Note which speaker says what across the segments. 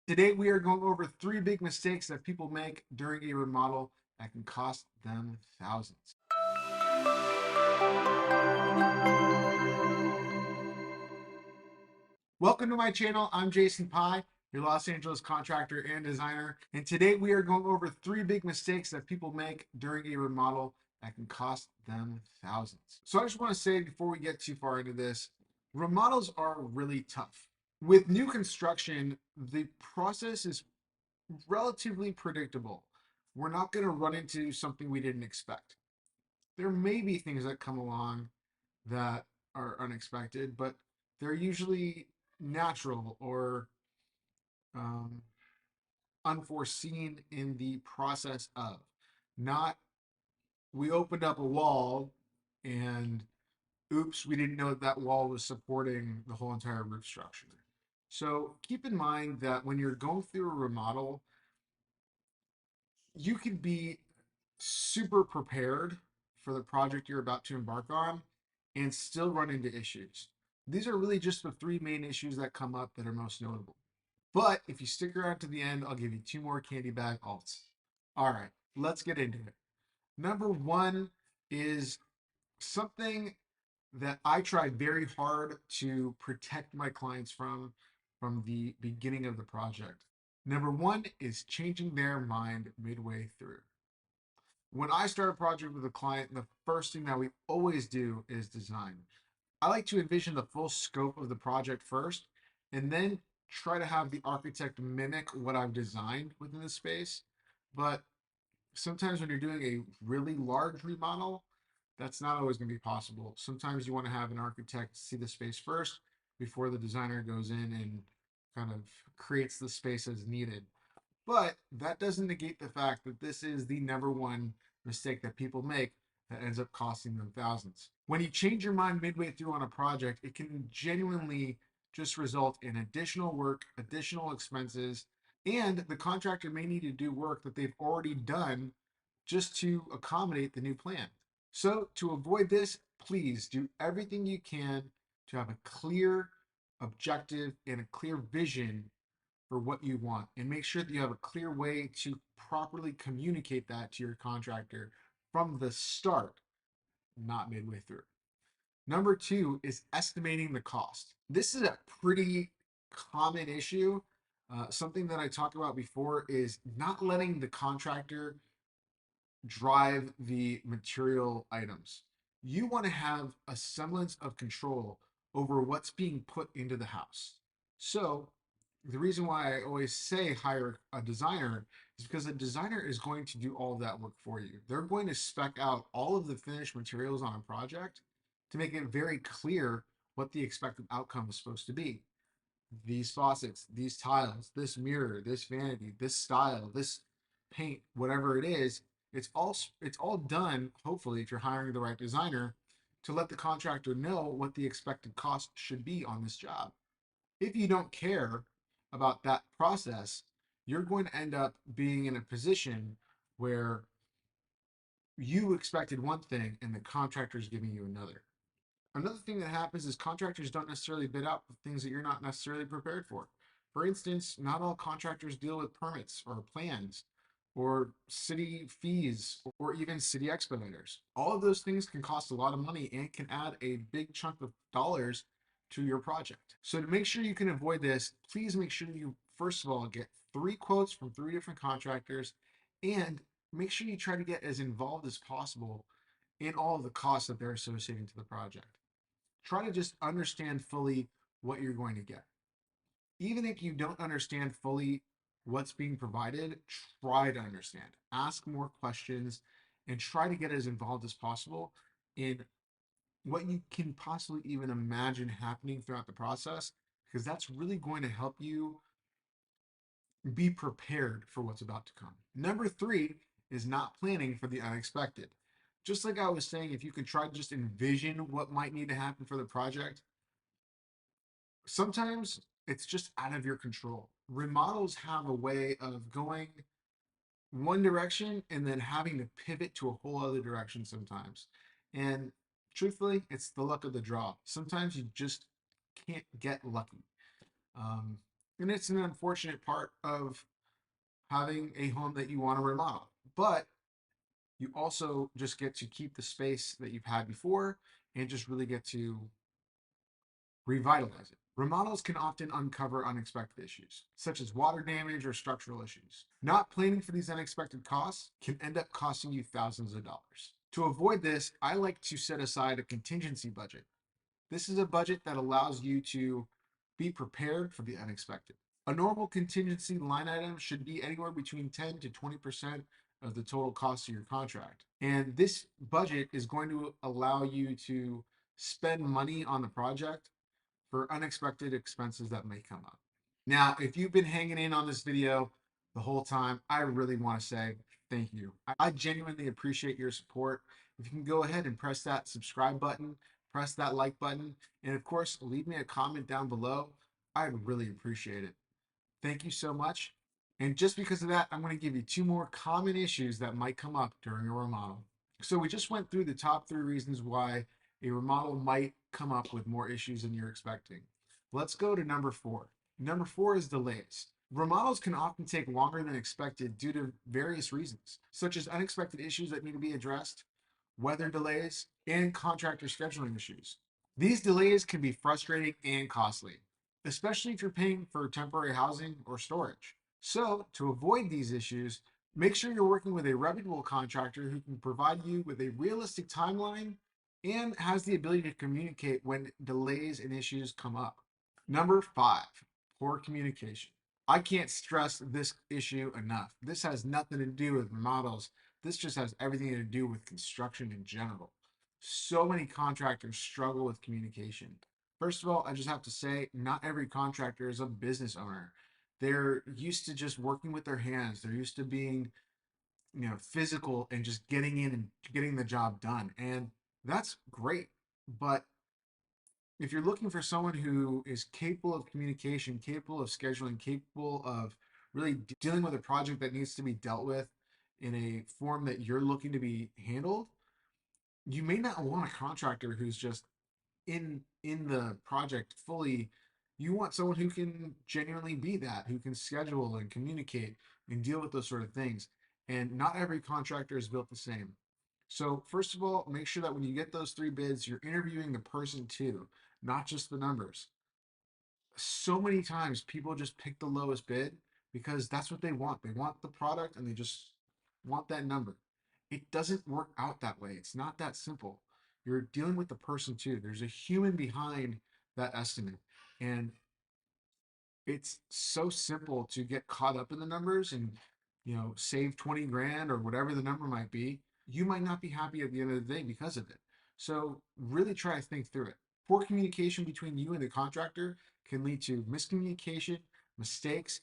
Speaker 1: Today, we are going over 3 big mistakes that people make during a remodel that can cost them thousands. Welcome to my channel. I'm Jason Pye, your Los Angeles contractor and designer. And today, we are going over 3 big mistakes that people make during a remodel that can cost them thousands. So, I just want to say before we get too far into this, remodels are really tough. With new construction, the process is relatively predictable. We're not going to run into something we didn't expect. There may be things that come along that are unexpected, but they're usually natural or um, unforeseen in the process of. Not we opened up a wall and oops, we didn't know that wall was supporting the whole entire roof structure. So keep in mind that when you're going through a remodel, you can be super prepared for the project you're about to embark on and still run into issues. These are really just the 3 main issues that come up that are most notable. But if you stick around to the end, I'll give you 2 more candy bag alts. All right, let's get into it. Number one is something that I try very hard to protect my clients from the beginning of the project. Number one is changing their mind midway through. When I start a project with a client, the first thing that we always do is design. I like to envision the full scope of the project first and then try to have the architect mimic what I've designed within the space. But sometimes when you're doing a really large remodel, that's not always going to be possible. Sometimes you want to have an architect see the space first before the designer goes in and kind of creates the space as needed. But that doesn't negate the fact that this is the number one mistake that people make that ends up costing them thousands. When you change your mind midway through on a project, it can genuinely just result in additional work, additional expenses, and the contractor may need to do work that they've already done just to accommodate the new plan. So, to avoid this, please do everything you can to have a clear objective and a clear vision for what you want, and make sure that you have a clear way to properly communicate that to your contractor from the start, not midway through. Number two is estimating the cost. This is a pretty common issue. Something that I talked about before is not letting the contractor drive the material items. You want to have a semblance of control over what's being put into the house. So, the reason why I always say hire a designer is because a designer is going to do all of that work for you. They're going to spec out all of the finished materials on a project to make it very clear what the expected outcome is supposed to be. These faucets, these tiles, this mirror, this vanity, this style, this paint, whatever it is, it's all done, hopefully, if you're hiring the right designer, to let the contractor know what the expected cost should be on this job. If you don't care about that process, you're going to end up being in a position where you expected one thing and the contractor is giving you another. Another thing that happens is contractors don't necessarily bid out for things that you're not necessarily prepared for. For instance, not all contractors deal with permits or plans or city fees or even city expediters. All of those things can cost a lot of money and can add a big chunk of dollars to your project. So to make sure you can avoid this, please make sure you first of all get 3 quotes from 3 different contractors and make sure you try to get as involved as possible in all of the costs that they're associating to the project. Try to just understand fully what you're going to get. Even if you don't understand fully what's being provided, try to understand. Ask more questions and try to get as involved as possible in what you can possibly even imagine happening throughout the process, because that's really going to help you be prepared for what's about to come. Number three is not planning for the unexpected. Just like I was saying, if you can try to just envision what might need to happen for the project, sometimes it's just out of your control. Remodels have a way of going one direction and then having to pivot to a whole other direction sometimes. And truthfully, it's the luck of the draw. Sometimes you just can't get lucky. Um, And it's an unfortunate part of having a home that you want to remodel. But you also just get to keep the space that you've had before and just really get to revitalize it. Remodels can often uncover unexpected issues, such as water damage or structural issues. Not planning for these unexpected costs can end up costing you thousands of dollars. To avoid this, I like to set aside a contingency budget. This is a budget that allows you to be prepared for the unexpected. A normal contingency line item should be anywhere between 10 to 20% of the total cost of your contract. And this budget is going to allow you to spend money on the project for unexpected expenses that may come up. Now, if you've been hanging in on this video the whole time, I really want to say thank you. I genuinely appreciate your support. If you can go ahead and press that subscribe button, press that like button, and of course, leave me a comment down below. I'd really appreciate it. Thank you so much. And just because of that, I'm going to give you two more common issues that might come up during a remodel. So we just went through the top three reasons why a remodel might come up with more issues than you're expecting. Let's go to number four. Number four is delays. Remodels can often take longer than expected due to various reasons, such as unexpected issues that need to be addressed, weather delays, and contractor scheduling issues. These delays can be frustrating and costly, especially if you're paying for temporary housing or storage. So, to avoid these issues, make sure you're working with a reputable contractor who can provide you with a realistic timeline and has the ability to communicate when delays and issues come up. Number five, poor communication. I can't stress this issue enough. This has nothing to do with remodels. This just has everything to do with construction in general. So many contractors struggle with communication. First of all, I just have to say, not every contractor is a business owner. They're used to just working with their hands. They're used to being, physical and just getting in and getting the job done. And that's great. But if you're looking for someone who is capable of communication, capable of scheduling, capable of really dealing with a project that needs to be dealt with in a form that you're looking to be handled, you may not want a contractor who's just in the project fully. You want someone who can genuinely be that, who can schedule and communicate and deal with those sort of things. And not every contractor is built the same. So first of all, make sure that when you get those three bids, you're interviewing the person too, not just the numbers. So many times people just pick the lowest bid because that's what they want. They want the product and they just want that number. It doesn't work out that way. It's not that simple. You're dealing with the person too. There's a human behind that estimate. And it's so simple to get caught up in the numbers and save 20 grand or whatever the number might be. You might not be happy at the end of the day because of it. So really try to think through it. Poor communication between you and the contractor can lead to miscommunication, mistakes,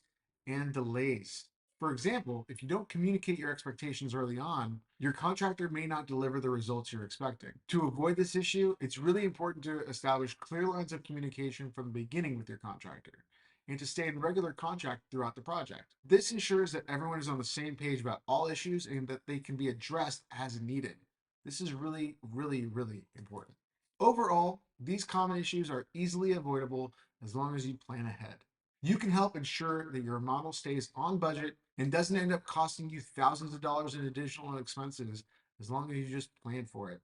Speaker 1: and delays. For example, if you don't communicate your expectations early on, your contractor may not deliver the results you're expecting. To avoid this issue, it's really important to establish clear lines of communication from the beginning with your contractor and to stay in regular contact throughout the project. This ensures that everyone is on the same page about all issues and that they can be addressed as needed. This is really, really, really important. Overall, these common issues are easily avoidable as long as you plan ahead. You can help ensure that your model stays on budget and doesn't end up costing you thousands of dollars in additional expenses as long as you just plan for it.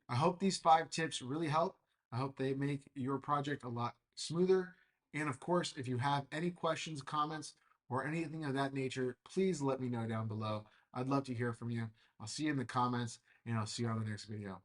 Speaker 1: I hope these 5 tips really help. I hope they make your project a lot smoother. And of course, if you have any questions, comments, or anything of that nature, please let me know down below. I'd love to hear from you. I'll see you in the comments and I'll see you on the next video.